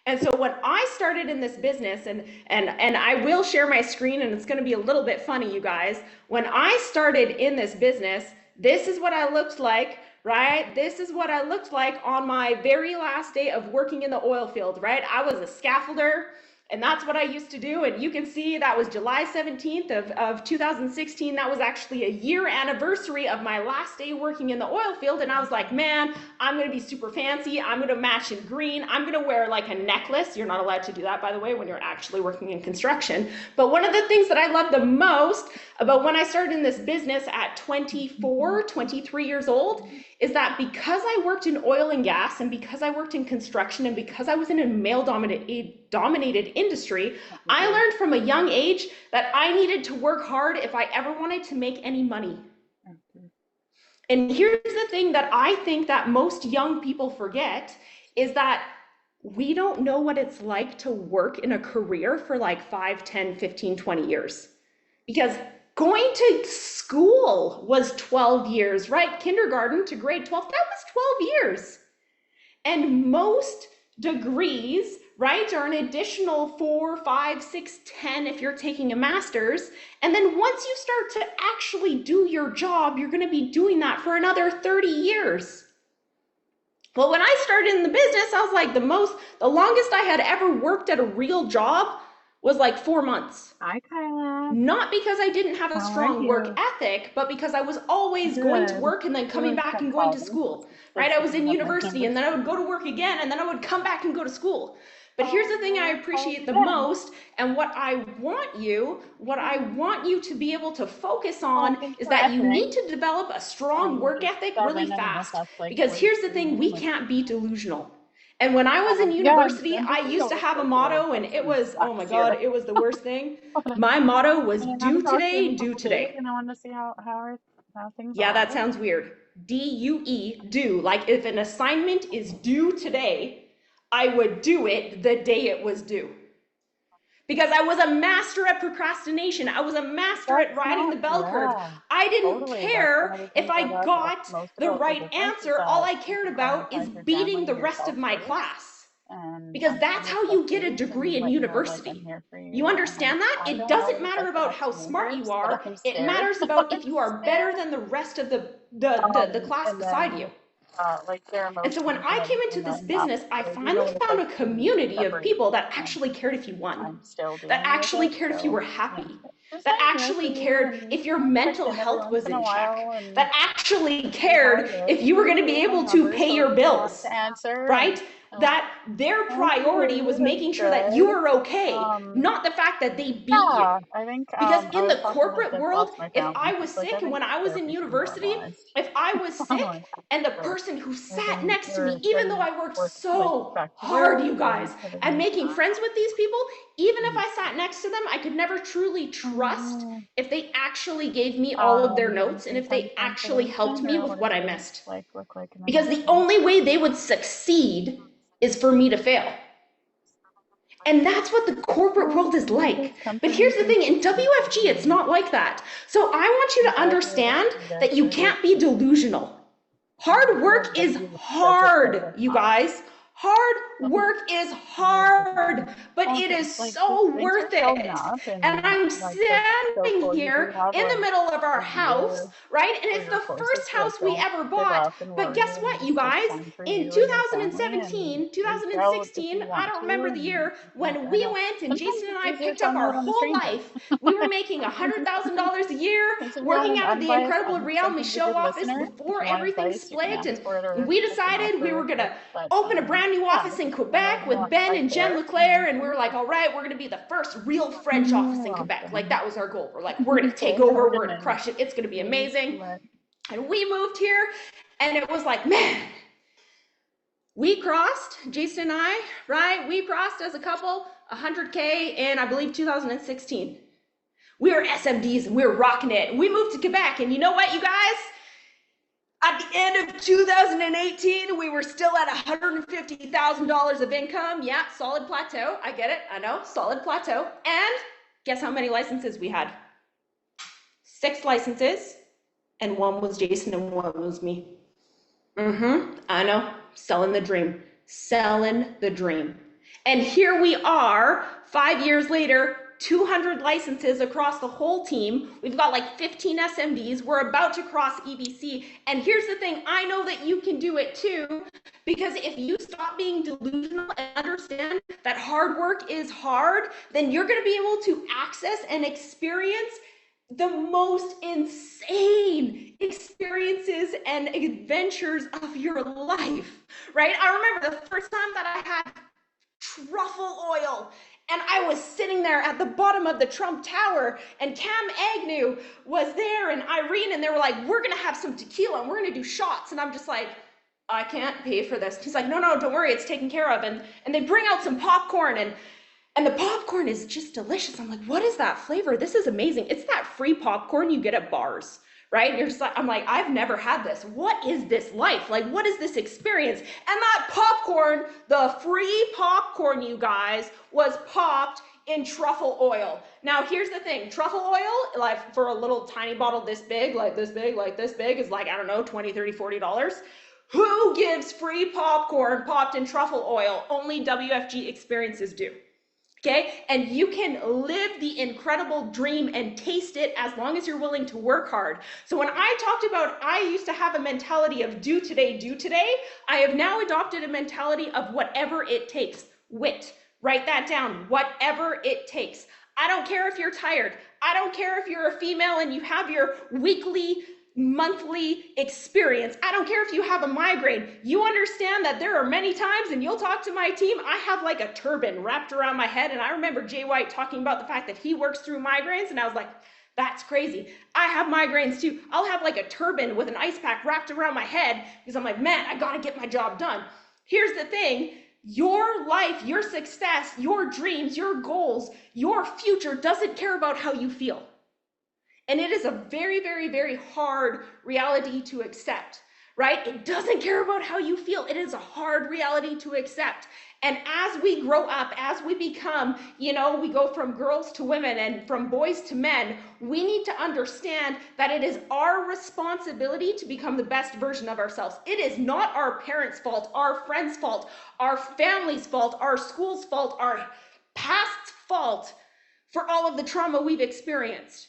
And so when I started in this business, and I will share my screen, and it's going to be a little bit funny, you guys. When I started in this business, this is what I looked like, right? This is what I looked like on my very last day of working in the oil field, right? I was a scaffolder. And that's what I used to do. And you can see that was July 17th of 2016. That was actually a year anniversary of my last day working in the oil field. And I was like, man, I'm going to be super fancy. I'm going to match in green. I'm going to wear like a necklace. You're not allowed to do that, by the way, when you're actually working in construction. But one of the things that I love the most about when I started in this business at 24, 23 years old is that because I worked in oil and gas, and because I worked in construction, and because I was in a male dominated industry, I learned from a young age that I needed to work hard if I ever wanted to make any money. And here's the thing that I think that most young people forget is that we don't know what it's like to work in a career for like 5, 10, 15, 20 years. Because going to school was 12 years, right? Kindergarten to grade 12, that was 12 years. And most degrees, right, are an additional 4, 5, 6, 10 if you're taking a master's. And then once you start to actually do your job, you're going to be doing that for another 30 years. But when I started in the business, I was like the longest I had ever worked at a real job was like 4 months. Hi, Kyla. Not because I didn't have a How are strong work you? ethic, but because I was always going to Good. work and then You coming were back and going to calling. school, Like right? I was picking in up my university and canvas. then I would go to work again and then I would come back and go to school. But here's the thing I appreciate the Yeah. most, and what I want you to be able to focus on Thanks is for that you need entering. to develop a strong work Just ethic got really in and fast. that's like Because way here's the too thing, we like can't be delusional. And when I was in yeah, university, and I just used to so have a like you know, motto, and it was, oh my flex here. God, it was the worst thing. My motto was And I haven't do talked to you in today, a do couple days, today. and I wanted to see how things Yeah, that are. sounds weird. DUE, do. Like if an assignment is due today, I would do it the day it was due. Because I was a master at procrastination. I was a master That's at riding not, the bell curve. yeah, I didn't totally. That's one care of the if things I I love got most the about the right business is answer. All that I cared you kind of about is find your beating family the and rest yourself of my first. class. And Because I'm here that's to how touch you get a base degree and in let you know, like, I'm university. here for You you. And understand that? I It don't know doesn't if matter I can about how actually smart answer, you but are. I'm It scared. matters about I'm if you are better scared. than the rest of the class And beside you. then, like, their And so when emotions and I came into everything this that happens. business, I So I do know finally what it's found like a to be community of separated. people that And actually cared if you won, I'm still that dealing with actually it. cared if you So, were yeah. happy, Just that I'm here for actually you cared and if your I'll check mental in every health once was in a in check, while and that actually see how cared it is. if you were going to be Here's my able to number, pay so your if you want bills, to answer and right? That their priority okay, was that's making sure that you good. were okay, Um, not the fact that they beat you. yeah, I think Because I in was the talking with corporate just world, lost my if family. I was Like I sick, and think when I was in therapy should be university, normalized. if I was I'm sick like, and the sure. person who Like sat when next to me, you're even though getting I worked work like so back to hard, work you guys, and at everything's making friends with these people, even if fine. I sat next to them, I could never truly trust Mhm. if they actually gave me all of their notes and Some if they actually helped confidential me or with what does what I yours missed. like look like in the Because next the one? only way they would succeed is for me to fail. And that's what the corporate Oh, world is I think like. But here's companies the and thing, in people WFG, it's not like that. So I want you I'm to glad you're able to understand be there that you for your can't be delusional. Hard love work that is you said this like hard, a you lot. guys. Hard work is hard, but Well, it is like just so thanks for worth showing it. up And and I'm like that's so standing cool. You do here have in the like middle of our a house, year right? And for it's your the courses, first so like house we don't ever give bought. up and But worry guess and what, just you take guys? time for In you and your family and 2017, reach out if 2016, you I want don't to. remember the And year, like when I we know went and sometimes Jason and it's I easier picked up telling our it on a whole stranger. life, we were making $100,000 a year, Thanks if you have working an out of the unbiased, incredible Realme something show good office listener. If before you want everything advice, you can split. ask And for it or we I can decided we were offer. going to But open a brand new yeah, office in I love Quebec you with want to Ben fight and Jen there. Leclerc. And we were like, all right, we're going to be the first real French office in Quebec. Like, Awesome. that was our goal. We're like, we're going to take Okay, have over, a good we're going to night. crush it, it's going to be Please amazing. let And we moved here, and it was like, man, we crossed, Jason and I, right? We crossed as a couple 100K in, I believe, 2016. We were SMDs and we were rocking it. We moved to Quebec, and you know what, you guys? At the end of 2018, we were still at $150,000 of income. Yeah, solid plateau. I get it. I know, solid plateau. And guess how many licenses we had? 6 licenses, and one was Jason and one was me. I know, selling the dream, selling the dream. And here we are 5 years later, 200 licenses across the whole team. We've got like 15 SMDs. We're about to cross EBC. And here's the thing, I know that you can do it too, because if you stop being delusional and understand that hard work is hard, then you're going to be able to access and experience the most insane experiences and adventures of your life, right? I remember the first time that I had truffle oil. And I was sitting there at the bottom of the Trump Tower, and Cam Agnew was there, and Irene, and they were like, we're gonna have some tequila and we're gonna do shots. And I'm just like, I can't pay for this. He's like, no, no, don't worry, it's taken care of. And they bring out some popcorn, and the popcorn is just delicious. I'm like, what is that flavor? This is amazing. It's that free popcorn you get at bars, right? And you're just like, I'm like, I've never had this. What is this life? Like, what is this experience? And that popcorn, the free popcorn, you guys, was popped in truffle oil. Now, here's the thing. Truffle oil, like for a little tiny bottle this big, like this big, like this big, is like, I don't know, $20, $30, $40. Who gives free popcorn popped in truffle oil? Only WFG experiences do. Okay, and you can live the incredible dream and taste it as long as you're willing to work hard. So when I talked about, I used to have a mentality of do today, I have now adopted a mentality of whatever it takes. WIT, write that down, whatever it takes. I don't care if you're tired. I don't care if you're a female and you have your weekly, monthly experience. I don't care if you have a migraine. You understand that there are many times, and you'll talk to my team, I have like a turban wrapped around my head. And I remember Jay White talking about the fact that he works through migraines, and I was like, that's crazy. I have migraines too. I'll have like a turban with an ice pack wrapped around my head because I'm like, man, I gotta get my job done. Here's the thing. Your life, your success, your dreams, your goals, your future doesn't care about how you feel. And it is a very, very, very hard reality to accept, right? It doesn't care about how you feel. It is a hard reality to accept. And as we grow up, as we become, we go from girls to women and from boys to men, we need to understand that it is our responsibility to become the best version of ourselves. It is not our parents' fault, our friends' fault, our family's fault, our school's fault, our past's fault for all of the trauma we've experienced.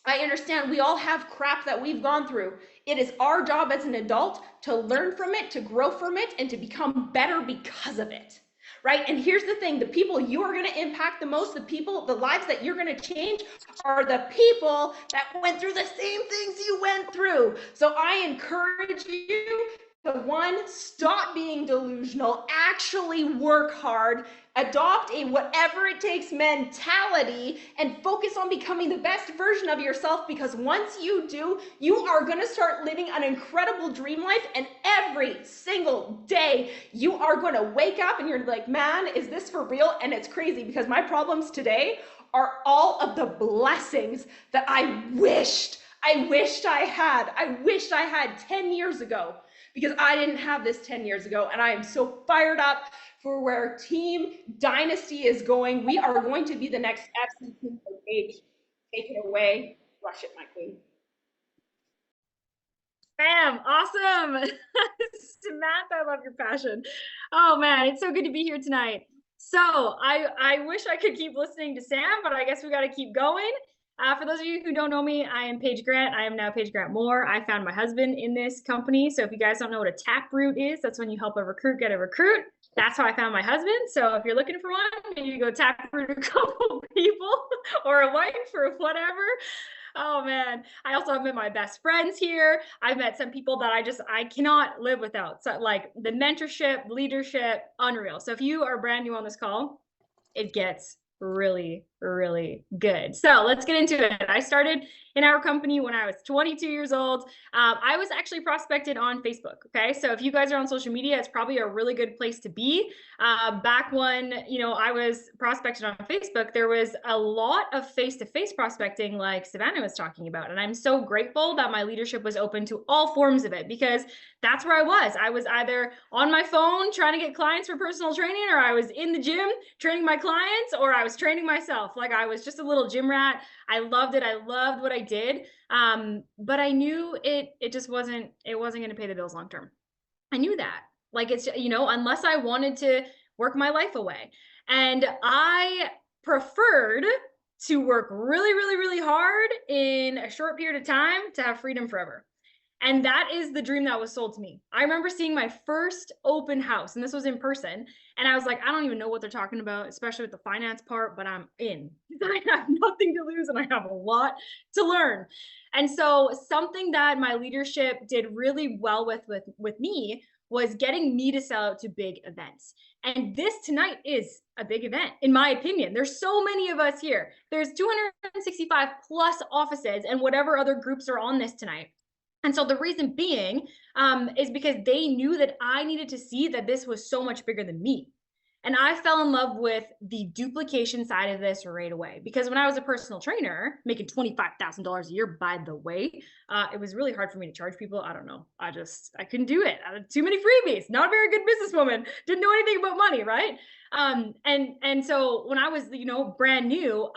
I understand we all have crap that we've gone through. It is our job as an adult to learn from it, to grow from it, and to become better because of it, right? And here's the thing, the people you are gonna impact the most, the lives that you're gonna change are the people that went through the same things you went through. So I encourage you to, one, stop being delusional, actually work hard, adopt a whatever it takes mentality, and focus on becoming the best version of yourself, because once you do, you are going to start living an incredible dream life, and every single day you are going to wake up and you're like, man, is this for real? And it's crazy because my problems today are all of the blessings that I wished I had 10 years ago, because I didn't have this 10 years ago. And I am so fired up for where Team Dynasty is going. We are going to be the next FC Team for Age. Take it away. Rush it, my queen. Bam, awesome. Samantha, I love your passion. Oh man, it's so good to be here tonight. So I wish I could keep listening to Sam, but I guess we got to keep going. For those of you who don't know me, I am Paige Grant. I am now Paige Grant Moore. I found my husband in this company. So if you guys don't know what a taproot is, that's when you help a recruit get a recruit. That's how I found my husband. So if you're looking for one, maybe you go taproot a couple people or a wife or whatever. Oh man, I also have met my best friends here. I've met some people that I cannot live without. So like the mentorship, leadership, unreal. So if you are brand new on this call, it gets really, really good. So let's get into it. I started in our company when I was 22 years old. I was actually prospected on Facebook. Okay. So if you guys are on social media, it's probably a really good place to be. Back when, I was prospected on Facebook, there was a lot of face-to-face prospecting like Savannah was talking about. And I'm so grateful that my leadership was open to all forms of it, because that's where I was. I was either on my phone trying to get clients for personal training, or I was in the gym training my clients, or I was training myself. Like I was just a little gym rat. I loved it. I loved what I did. But I knew it just wasn't going to pay the bills long term. I knew that. Like it's, unless I wanted to work my life away. And I preferred to work really, really, really hard in a short period of time to have freedom forever. And that is the dream that was sold to me. I remember seeing my first open house, and this was in person. And I was like, I don't even know what they're talking about, especially with the finance part, but I'm in. I have nothing to lose and I have a lot to learn. And so something that my leadership did really well with me was getting me to sell out to big events. And this tonight is a big event, in my opinion. There's so many of us here. There's 265 plus offices and whatever other groups are on this tonight. And so the reason being is because they knew that I needed to see that this was so much bigger than me. And I fell in love with the duplication side of this right away. Because when I was a personal trainer, making $25,000 a year, by the way, it was really hard for me to charge people. I don't know. I couldn't do it. I had too many freebies. Not a very good businesswoman. Didn't know anything about money, right? And so when I was, brand new,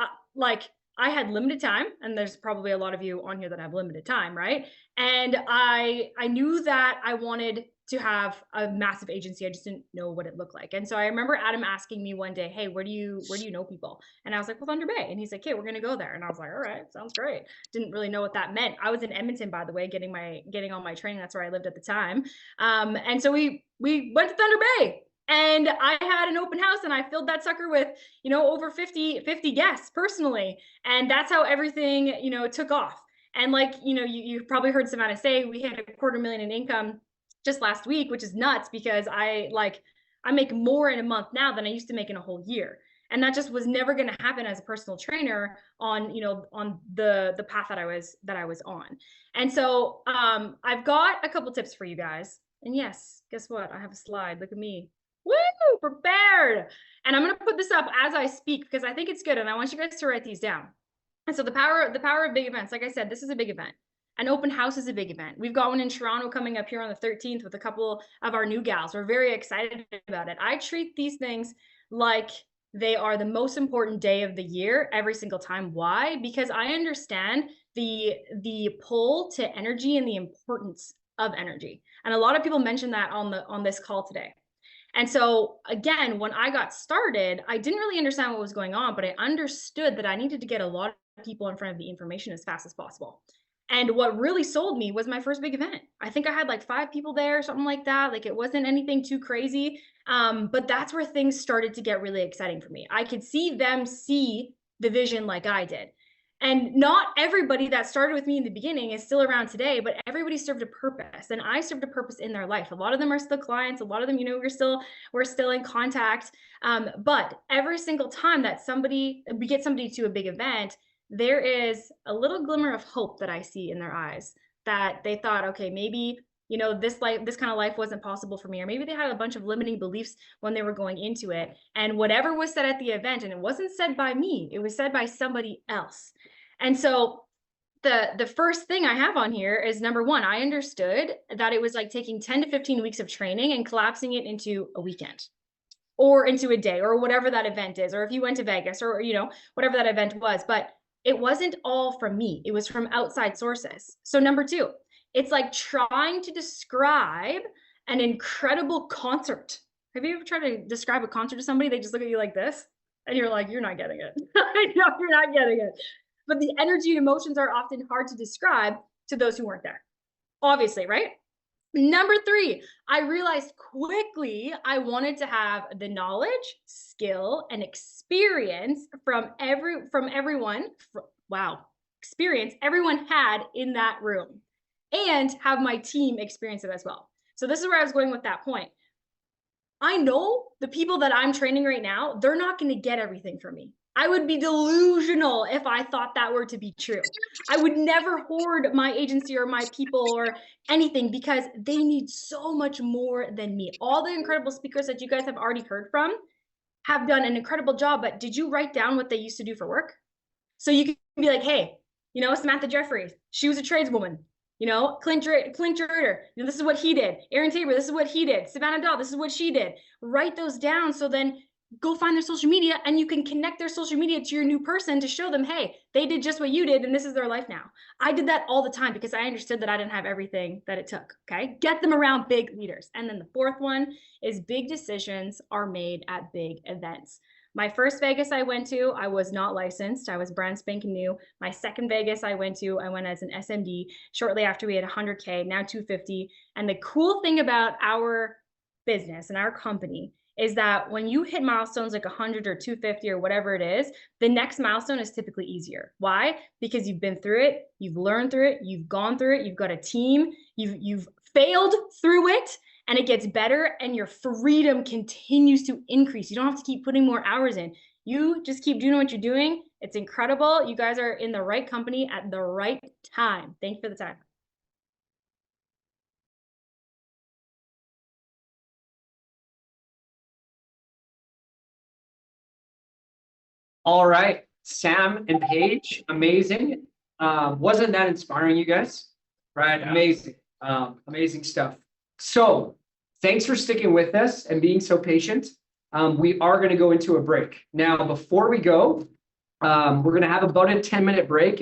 I had limited time, and there's probably a lot of you on here that have limited time, right? And I knew that I wanted to have a massive agency. I just didn't know what it looked like. And so I remember Adam asking me one day, hey, where do you know people? And I was like, well, Thunder Bay. And he's like, okay, we're gonna go there. And I was like, all right, sounds great. Didn't really know what that meant. I was in Edmonton, by the way, getting all my training. That's where I lived at the time. And so we went to Thunder Bay. And I had an open house and I filled that sucker with, over 50 guests personally. And that's how everything, took off. And you probably heard Savannah say, we hit $250,000 in income just last week, which is nuts because I make more in a month now than I used to make in a whole year. And that just was never going to happen as a personal trainer on the path that I was on. And so I've got a couple tips for you guys. And yes, guess what? I have a slide. Look at me. Woo, prepared. And I'm going to put this up as I speak because I think it's good. And I want you guys to write these down. And so the power of big events. Like I said, this is a big event. An open house is a big event. We've got one in Toronto coming up here on the 13th with a couple of our new gals. We're very excited about it. I treat these things like they are the most important day of the year every single time. Why? Because I understand the pull to energy and the importance of energy. And a lot of people mentioned that on this call today. And so again, when I got started, I didn't really understand what was going on, but I understood that I needed to get a lot of people in front of the information as fast as possible. And what really sold me was my first big event. I think I had like 5 people there, something like that. Like it wasn't anything too crazy. But that's where things started to get really exciting for me. I could see them see the vision like I did. And not everybody that started with me in the beginning is still around today, but everybody served a purpose. And I served a purpose in their life. A lot of them are still clients. A lot of them, we're still in contact. But every single time that we get somebody to a big event, there is a little glimmer of hope that I see in their eyes that they thought, okay, maybe, this kind of life wasn't possible for me, or maybe they had a bunch of limiting beliefs when they were going into it. And whatever was said at the event, and it wasn't said by me, it was said by somebody else. And so the first thing I have on here is number one, I understood that it was like taking 10 to 15 weeks of training and collapsing it into a weekend or into a day or whatever that event is, or if you went to Vegas or, whatever that event was. But it wasn't all from me. It was from outside sources. So number two, it's like trying to describe an incredible concert. Have you ever tried to describe a concert to somebody? They just look at you like this and you're like, you're not getting it. I know you're not getting it. But the energy and emotions are often hard to describe to those who weren't there. Obviously, right? Number three, I realized quickly I wanted to have the knowledge, skill, and experience from everyone. Experience everyone had in that room, and have my team experience it as well. So this is where I was going with that point. I know the people that I'm training right now, they're not going to get everything from me. I would be delusional if I thought that were to be true. I would never hoard my agency or my people or anything because they need so much more than me. All the incredible speakers that you guys have already heard from have done an incredible job, but did you write down what they used to do for work? So you can be like, hey, Samantha Jeffries, she was a tradeswoman. Clint Gerder, this is what he did. Aaron Tabor, this is what he did. Savannah Dahl, this is what she did. Write those down so then go find their social media and you can connect their social media to your new person to show them, hey, they did just what you did and this is their life now. I did that all the time because I understood that I didn't have everything that it took. Okay. Get them around big leaders. And then the fourth one is big decisions are made at big events. My first Vegas I went to, I was not licensed. I was brand spanking new. My second Vegas I went as an SMD shortly after we had 100K, now 250. And the cool thing about our business and our company is that when you hit milestones like 100 or 250 or whatever it is, the next milestone is typically easier. Why? Because you've been through it, you've learned through it, you've gone through it, you've got a team, you've failed through it, and it gets better, and your freedom continues to increase. You don't have to keep putting more hours in. You just keep doing what you're doing. It's incredible. You guys are in the right company at the right time. Thank you for the time. All right, Sam and Paige, amazing. Wasn't that inspiring, you guys? Right, Yeah. amazing, amazing stuff. So thanks for sticking with us and being so patient. We are going to go into a break. Now, before we go, we're going to have about a 10-minute break.